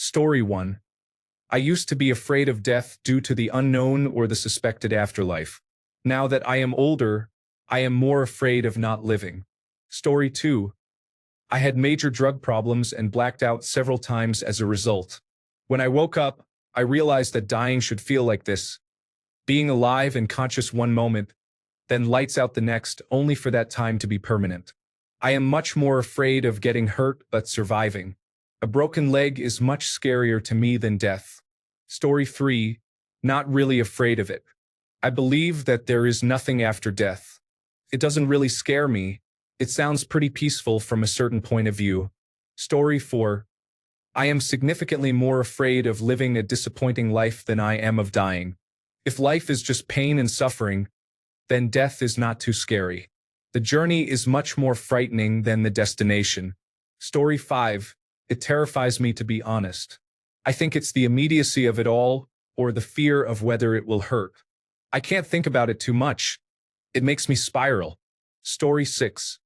Story 1. I used to be afraid of death due to the unknown or the suspected afterlife. Now that I am older, I am more afraid of not living. Story 2. I had major drug problems and blacked out several times as a result. When I woke up, I realized that dying should feel like this: being alive and conscious one moment, then lights out the next, only for that time to be permanent. I am much more afraid of getting hurt but surviving. A broken leg is much scarier to me than death. Story 3. Not really afraid of it. I believe that there is nothing after death. It doesn't really scare me. It sounds pretty peaceful from a certain point of view. Story 4. I am significantly more afraid of living a disappointing life than I am of dying. If life is just pain and suffering, then death is not too scary. The journey is much more frightening than the destination. Story 5. It terrifies me, to be honest. I think it's the immediacy of it all, or the fear of whether it will hurt. I can't think about it too much. It makes me spiral. Story 6.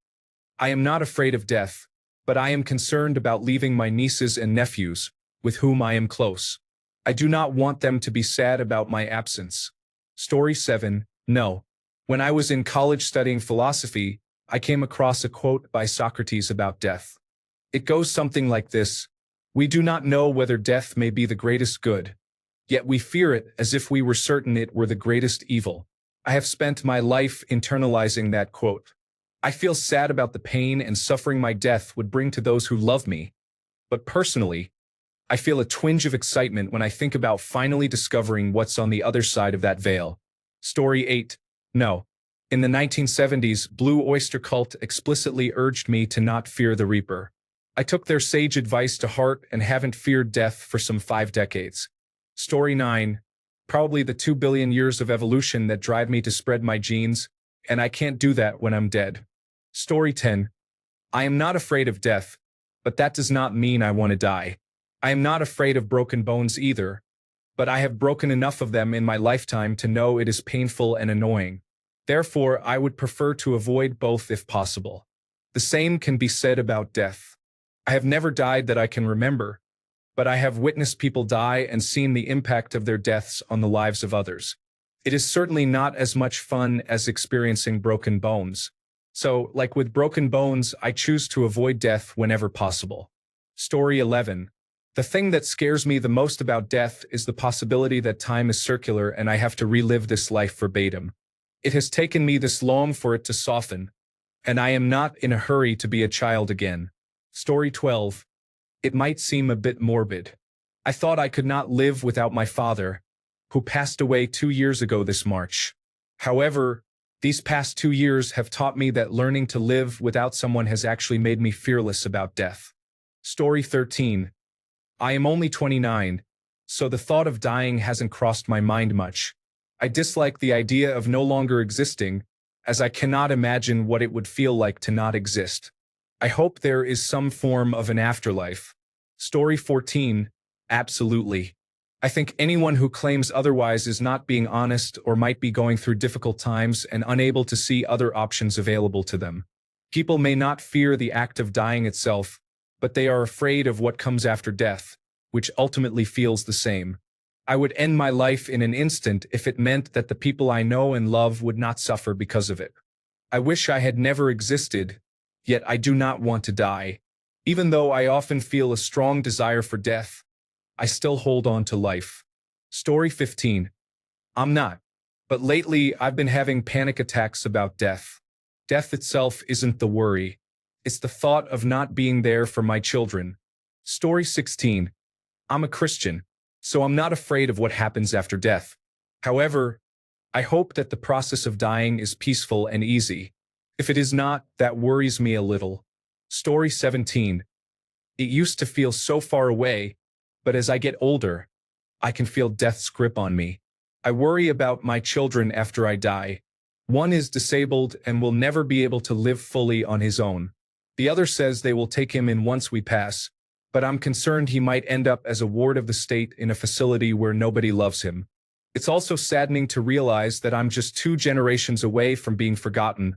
I am not afraid of death, but I am concerned about leaving my nieces and nephews, with whom I am close. I do not want them to be sad about my absence. Story 7. No. When I was in college studying philosophy, I came across a quote by Socrates about death. It goes something like this: "We do not know whether death may be the greatest good, yet we fear it as if we were certain it were the greatest evil." I have spent my life internalizing that quote. I feel sad about the pain and suffering my death would bring to those who love me, but personally, I feel a twinge of excitement when I think about finally discovering what's on the other side of that veil. Story 8. No. In the 1970s, Blue Oyster Cult explicitly urged me to not fear the Reaper. I took their sage advice to heart and haven't feared death for some 5 decades. Story 9. Probably the 2 billion years of evolution that drive me to spread my genes, and I can't do that when I'm dead. Story 10. I am not afraid of death, but that does not mean I want to die. I am not afraid of broken bones either, but I have broken enough of them in my lifetime to know it is painful and annoying. Therefore, I would prefer to avoid both if possible. The same can be said about death. I have never died that I can remember, but I have witnessed people die and seen the impact of their deaths on the lives of others. It is certainly not as much fun as experiencing broken bones. So, like with broken bones, I choose to avoid death whenever possible. Story 11. The thing that scares me the most about death is the possibility that time is circular and I have to relive this life verbatim. It has taken me this long for it to soften, and I am not in a hurry to be a child again. Story 12. It might seem a bit morbid. I thought I could not live without my father, who passed away 2 years ago this March. However, these past 2 years have taught me that learning to live without someone has actually made me fearless about death. Story 13. I am only 29, so the thought of dying hasn't crossed my mind much. I dislike the idea of no longer existing, as I cannot imagine what it would feel like to not exist. I hope there is some form of an afterlife. Story 14. Absolutely. I think anyone who claims otherwise is not being honest or might be going through difficult times and unable to see other options available to them. People may not fear the act of dying itself, but they are afraid of what comes after death, which ultimately feels the same. I would end my life in an instant if it meant that the people I know and love would not suffer because of it. I wish I had never existed, yet I do not want to die. Even though I often feel a strong desire for death, I still hold on to life. Story 15. I'm not, but lately I've been having panic attacks about death. Death itself isn't the worry. It's the thought of not being there for my children. Story 16. I'm a Christian, so I'm not afraid of what happens after death. However, I hope that the process of dying is peaceful and easy. If it is not, that worries me a little. Story 17. It used to feel so far away, but as I get older, I can feel death's grip on me. I worry about my children after I die. One is disabled and will never be able to live fully on his own. The other says they will take him in once we pass, but I'm concerned he might end up as a ward of the state in a facility where nobody loves him. It's also saddening to realize that I'm just 2 generations away from being forgotten,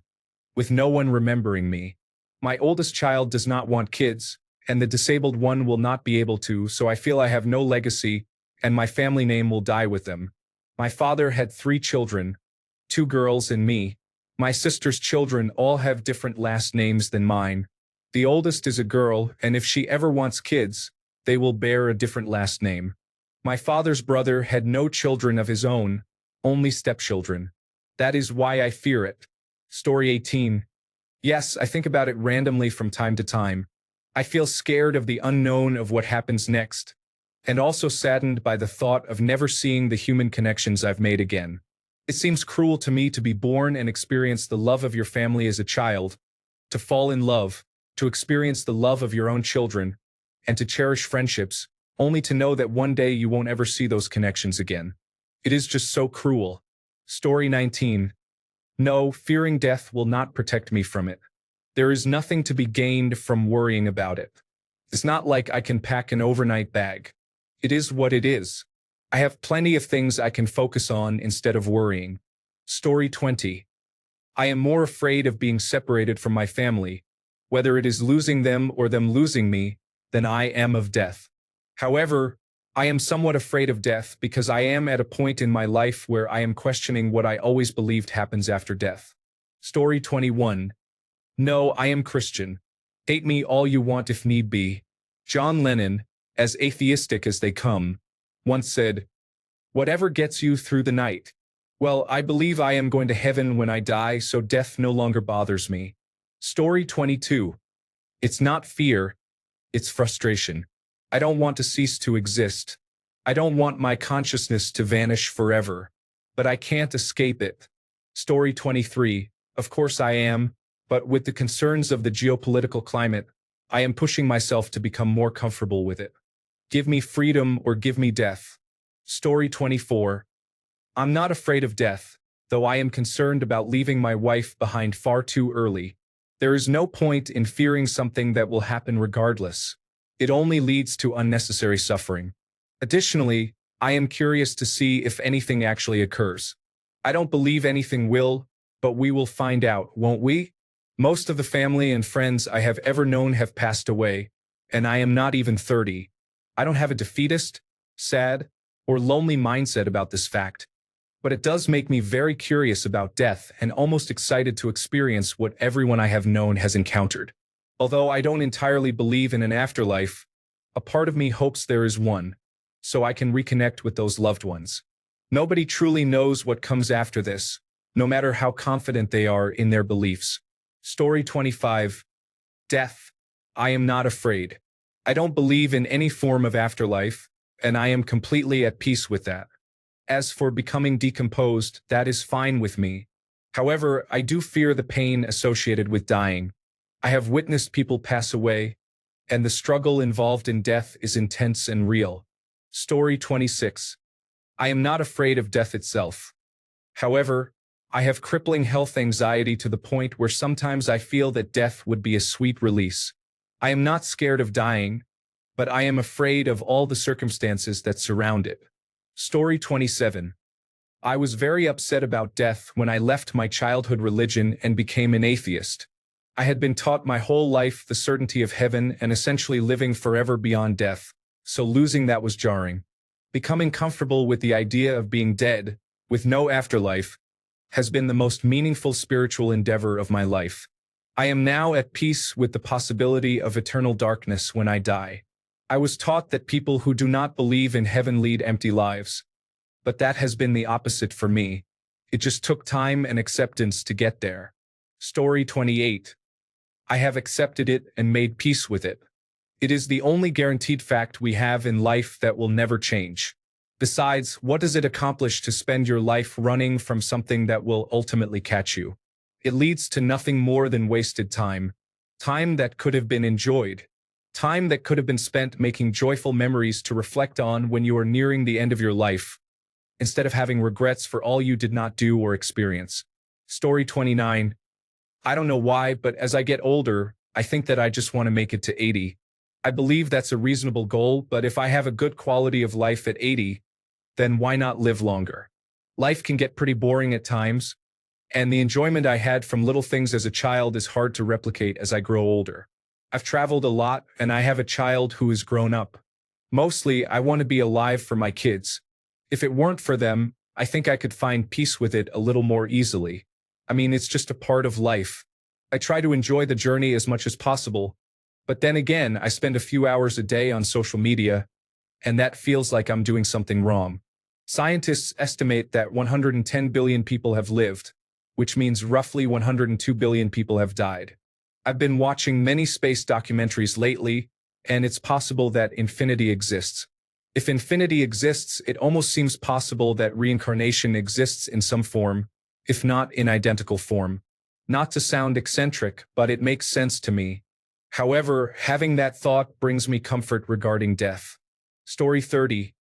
with no one remembering me. My oldest child does not want kids, and the disabled one will not be able to, so I feel I have no legacy, and my family name will die with them. My father had 3 children, 2 girls and me. My sister's children all have different last names than mine. The oldest is a girl, and if she ever wants kids, they will bear a different last name. My father's brother had no children of his own, only stepchildren. That is why I fear it. Story 18. Yes, I think about it randomly from time to time. I feel scared of the unknown of what happens next, and also saddened by the thought of never seeing the human connections I've made again. It seems cruel to me to be born and experience the love of your family as a child, to fall in love, to experience the love of your own children, and to cherish friendships, only to know that one day you won't ever see those connections again. It is just so cruel. Story 19. No, fearing death will not protect me from it. There is nothing to be gained from worrying about it. It's not like I can pack an overnight bag. It is what it is. I have plenty of things I can focus on instead of worrying. Story 20. I am more afraid of being separated from my family, whether it is losing them or them losing me, than I am of death. However, I am somewhat afraid of death because I am at a point in my life where I am questioning what I always believed happens after death. Story 21. No, I am Christian. Hate me all you want if need be. John Lennon, as atheistic as they come, once said, "Whatever gets you through the night." Well, I believe I am going to heaven when I die, so death no longer bothers me. Story 22. It's not fear, it's frustration. I don't want to cease to exist. I don't want my consciousness to vanish forever, but I can't escape it. Story 23. Of course I am, but with the concerns of the geopolitical climate, I am pushing myself to become more comfortable with it. Give me freedom or give me death. Story 24. I'm not afraid of death, though I am concerned about leaving my wife behind far too early. There is no point in fearing something that will happen regardless. It only leads to unnecessary suffering. Additionally, I am curious to see if anything actually occurs. I don't believe anything will, but we will find out, won't we? Most of the family and friends I have ever known have passed away, and I am not even 30. I don't have a defeatist, sad, or lonely mindset about this fact, but it does make me very curious about death and almost excited to experience what everyone I have known has encountered. Although I don't entirely believe in an afterlife, a part of me hopes there is one, so I can reconnect with those loved ones. Nobody truly knows what comes after this, no matter how confident they are in their beliefs. Story 25. Death. I am not afraid. I don't believe in any form of afterlife, and I am completely at peace with that. As for becoming decomposed, that is fine with me. However, I do fear the pain associated with dying. I have witnessed people pass away, and the struggle involved in death is intense and real. Story 26. I am not afraid of death itself. However, I have crippling health anxiety to the point where sometimes I feel that death would be a sweet release. I am not scared of dying, but I am afraid of all the circumstances that surround it. Story 27. I was very upset about death when I left my childhood religion and became an atheist. I had been taught my whole life the certainty of heaven and essentially living forever beyond death, so losing that was jarring. Becoming comfortable with the idea of being dead, with no afterlife, has been the most meaningful spiritual endeavor of my life. I am now at peace with the possibility of eternal darkness when I die. I was taught that people who do not believe in heaven lead empty lives, but that has been the opposite for me. It just took time and acceptance to get there. Story 28. I have accepted it and made peace with it. It is the only guaranteed fact we have in life that will never change. Besides, what does it accomplish to spend your life running from something that will ultimately catch you? It leads to nothing more than wasted time. Time that could have been enjoyed. Time that could have been spent making joyful memories to reflect on when you are nearing the end of your life, instead of having regrets for all you did not do or experience. Story 29. I don't know why, but as I get older, I think that I just want to make it to 80. I believe that's a reasonable goal, but if I have a good quality of life at 80, then why not live longer? Life can get pretty boring at times, and the enjoyment I had from little things as a child is hard to replicate as I grow older. I've traveled a lot and I have a child who is grown up. Mostly, I want to be alive for my kids. If it weren't for them, I think I could find peace with it a little more easily. I mean, it's just a part of life. I try to enjoy the journey as much as possible, but then again, I spend a few hours a day on social media, and that feels like I'm doing something wrong. Scientists estimate that 110 billion people have lived, which means roughly 102 billion people have died. I've been watching many space documentaries lately, and it's possible that infinity exists. If infinity exists, it almost seems possible that reincarnation exists in some form, if not in identical form. Not to sound eccentric, but it makes sense to me. However, having that thought brings me comfort regarding death. Story 30.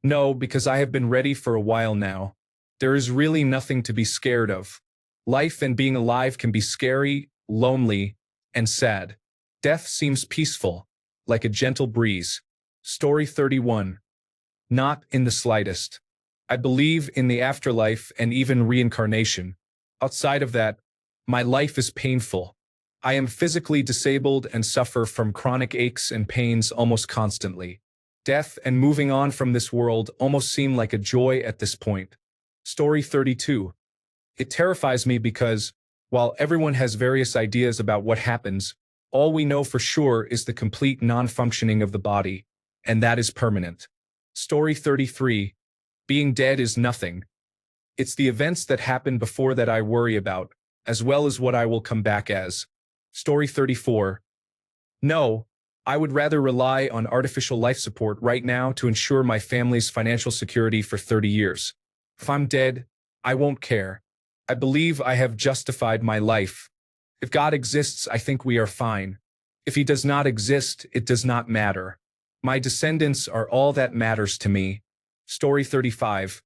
No, because I have been ready for a while now. There is really nothing to be scared of. Life and being alive can be scary, lonely, and sad. Death seems peaceful, like a gentle breeze. Story 31. Not in the slightest. I believe in the afterlife and even reincarnation. Outside of that, my life is painful. I am physically disabled and suffer from chronic aches and pains almost constantly. Death and moving on from this world almost seem like a joy at this point. Story 32. It terrifies me because, while everyone has various ideas about what happens, all we know for sure is the complete non-functioning of the body, and that is permanent. Story 33. Being dead is nothing. It's the events that happen before that I worry about, as well as what I will come back as. Story 34. No, I would rather rely on artificial life support right now to ensure my family's financial security for 30 years. If I'm dead, I won't care. I believe I have justified my life. If God exists, I think we are fine. If he does not exist, it does not matter. My descendants are all that matters to me. Story 35.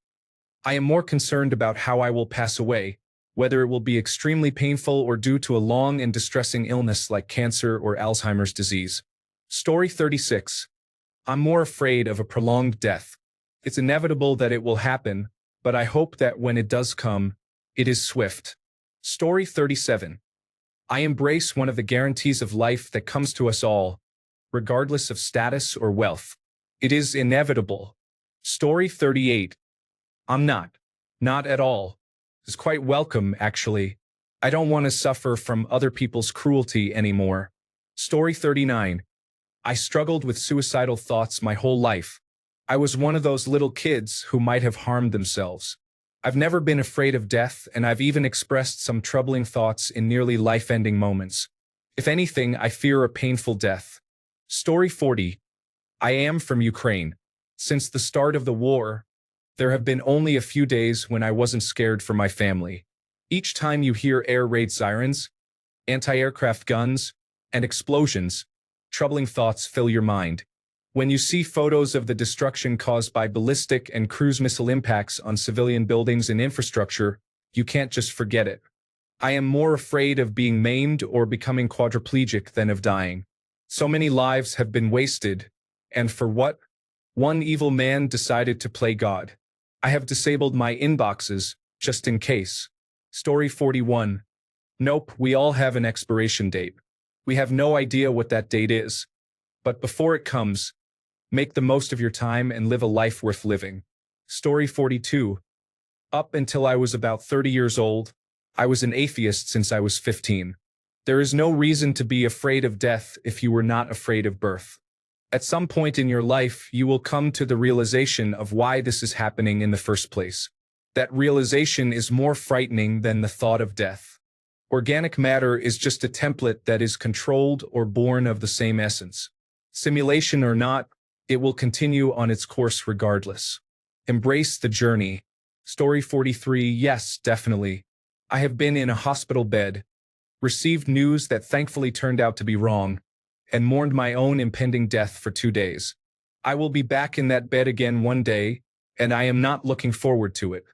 I am more concerned about how I will pass away, whether it will be extremely painful or due to a long and distressing illness like cancer or Alzheimer's disease. Story 36. I'm more afraid of a prolonged death. It's inevitable that it will happen, but I hope that when it does come, it is swift. Story 37. I embrace one of the guarantees of life that comes to us all, regardless of status or wealth. It is inevitable. Story 38. I'm not. Not at all. It's quite welcome, actually. I don't want to suffer from other people's cruelty anymore. Story 39. I struggled with suicidal thoughts my whole life. I was one of those little kids who might have harmed themselves. I've never been afraid of death, and I've even expressed some troubling thoughts in nearly life-ending moments. If anything, I fear a painful death. Story 40. I am from Ukraine. Since the start of the war, there have been only a few days when I wasn't scared for my family. Each time you hear air raid sirens, anti-aircraft guns, and explosions, troubling thoughts fill your mind. When you see photos of the destruction caused by ballistic and cruise missile impacts on civilian buildings and infrastructure, you can't just forget it. I am more afraid of being maimed or becoming quadriplegic than of dying. So many lives have been wasted, and for what? One evil man decided to play God. I have disabled my inboxes, just in case. Story 41. Nope, we all have an expiration date. We have no idea what that date is. But before it comes, make the most of your time and live a life worth living. Story 42. Up until I was about 30 years old, I was an atheist since I was 15. There is no reason to be afraid of death if you were not afraid of birth. At some point in your life, you will come to the realization of why this is happening in the first place. That realization is more frightening than the thought of death. Organic matter is just a template that is controlled or born of the same essence. Simulation or not, it will continue on its course regardless. Embrace the journey. Story 43. Yes, definitely. I have been in a hospital bed, received news that thankfully turned out to be wrong, and mourned my own impending death for 2 days. I will be back in that bed again one day, and I am not looking forward to it.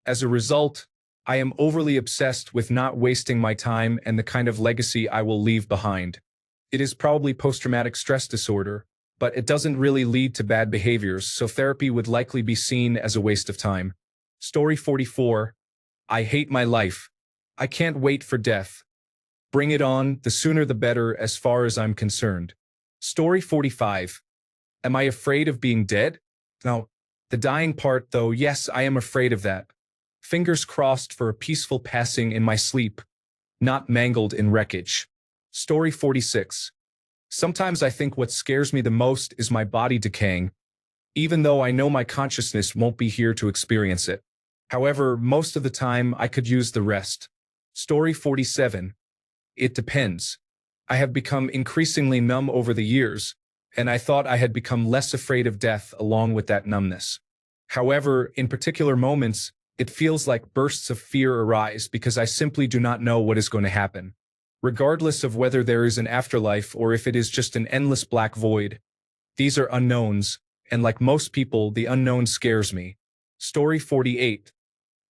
As a result, I am overly obsessed with not wasting my time and the kind of legacy I will leave behind. It is probably post-traumatic stress disorder, but it doesn't really lead to bad behaviors, so therapy would likely be seen as a waste of time. Story 44. I hate my life. I can't wait for death. Bring it on, the sooner the better as far as I'm concerned. Story 45. Am I afraid of being dead? No. The dying part, though, yes, I am afraid of that. Fingers crossed for a peaceful passing in my sleep, not mangled in wreckage. Story 46. Sometimes I think what scares me the most is my body decaying, even though I know my consciousness won't be here to experience it. However, most of the time I could use the rest. Story 47. It depends. I have become increasingly numb over the years, and I thought I had become less afraid of death along with that numbness. However, in particular moments, it feels like bursts of fear arise because I simply do not know what is going to happen. Regardless of whether there is an afterlife or if it is just an endless black void, these are unknowns, and like most people, the unknown scares me. Story 48.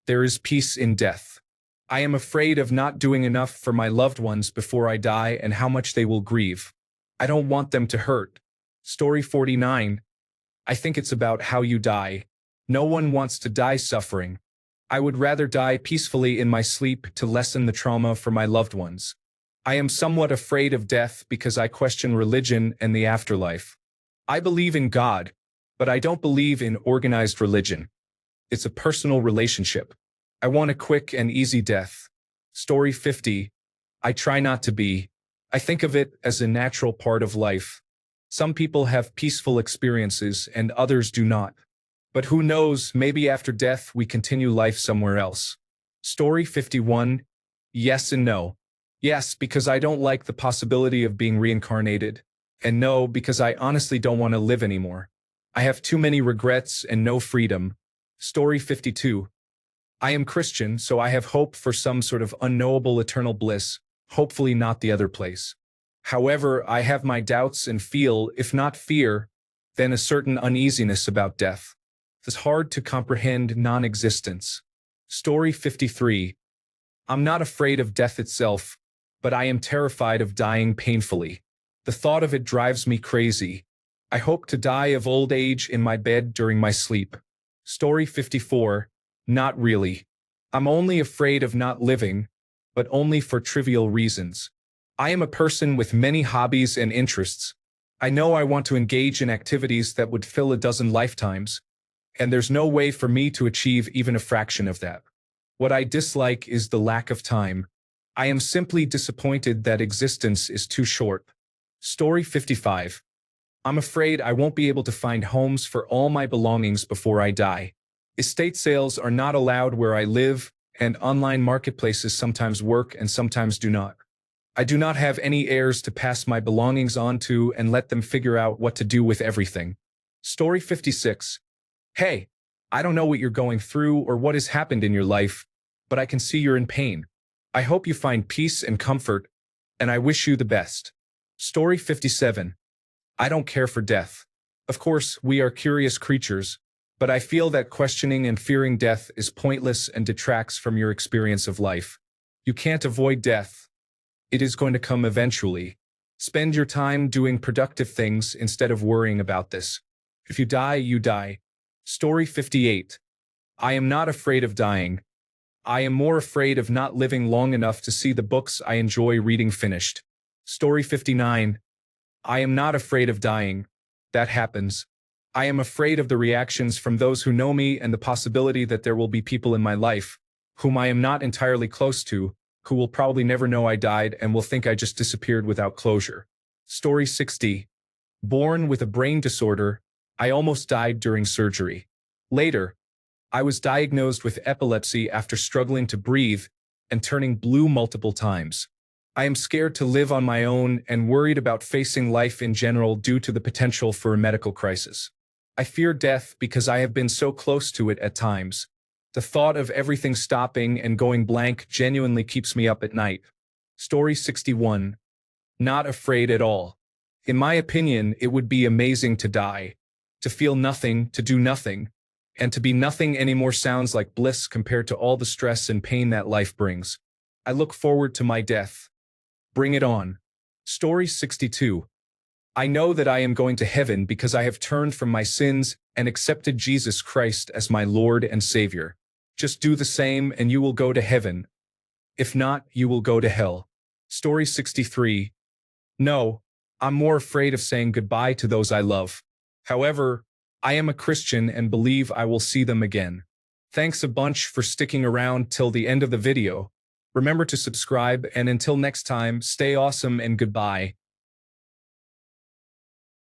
There is peace in death. I am afraid of not doing enough for my loved ones before I die and how much they will grieve. I don't want them to hurt. Story 49. I think it's about how you die. No one wants to die suffering. I would rather die peacefully in my sleep to lessen the trauma for my loved ones. I am somewhat afraid of death because I question religion and the afterlife. I believe in God, but I don't believe in organized religion. It's a personal relationship. I want a quick and easy death. Story 50. I try not to be. I think of it as a natural part of life. Some people have peaceful experiences and others do not. But who knows, maybe after death we continue life somewhere else. Story 51. Yes and no. Yes, because I don't like the possibility of being reincarnated. And no, because I honestly don't want to live anymore. I have too many regrets and no freedom. Story 52. I am Christian, so I have hope for some sort of unknowable eternal bliss, hopefully not the other place. However, I have my doubts and feel, if not fear, then a certain uneasiness about death. It's hard to comprehend non-existence. Story 53. I'm not afraid of death itself, but I am terrified of dying painfully. The thought of it drives me crazy. I hope to die of old age in my bed during my sleep. Story 54. Not really. I'm only afraid of not living, but only for trivial reasons. I am a person with many hobbies and interests. I know I want to engage in activities that would fill a dozen lifetimes, and there's no way for me to achieve even a fraction of that. What I dislike is the lack of time. I am simply disappointed that existence is too short. Story 55. I'm afraid I won't be able to find homes for all my belongings before I die. Estate sales are not allowed where I live, and online marketplaces sometimes work and sometimes do not. I do not have any heirs to pass my belongings on to and let them figure out what to do with everything. Story 56. Hey, I don't know what you're going through or what has happened in your life, but I can see you're in pain. I hope you find peace and comfort, and I wish you the best. Story 57. I don't care for death. Of course, we are curious creatures, but I feel that questioning and fearing death is pointless and detracts from your experience of life. You can't avoid death. It is going to come eventually. Spend your time doing productive things instead of worrying about this. If you die, you die. Story 58. I am not afraid of dying. I am more afraid of not living long enough to see the books I enjoy reading finished. Story 59. I am not afraid of dying. That happens. I am afraid of the reactions from those who know me and the possibility that there will be people in my life, whom I am not entirely close to, who will probably never know I died and will think I just disappeared without closure. Story 60. Born with a brain disorder, I almost died during surgery. Later, I was diagnosed with epilepsy after struggling to breathe and turning blue multiple times. I am scared to live on my own and worried about facing life in general due to the potential for a medical crisis. I fear death because I have been so close to it at times. The thought of everything stopping and going blank genuinely keeps me up at night. Story 61. Not afraid at all. In my opinion, it would be amazing to die. To feel nothing, to do nothing. And to be nothing anymore sounds like bliss compared to all the stress and pain that life brings. I look forward to my death. Bring it on. Story 62. I know that I am going to heaven because I have turned from my sins and accepted Jesus Christ as my Lord and Savior. Just do the same and you will go to heaven. If not, you will go to hell. Story 63. No, I'm more afraid of saying goodbye to those I love. However, I am a Christian and believe I will see them again. Thanks a bunch for sticking around till the end of the video. Remember to subscribe, and until next time, stay awesome and goodbye.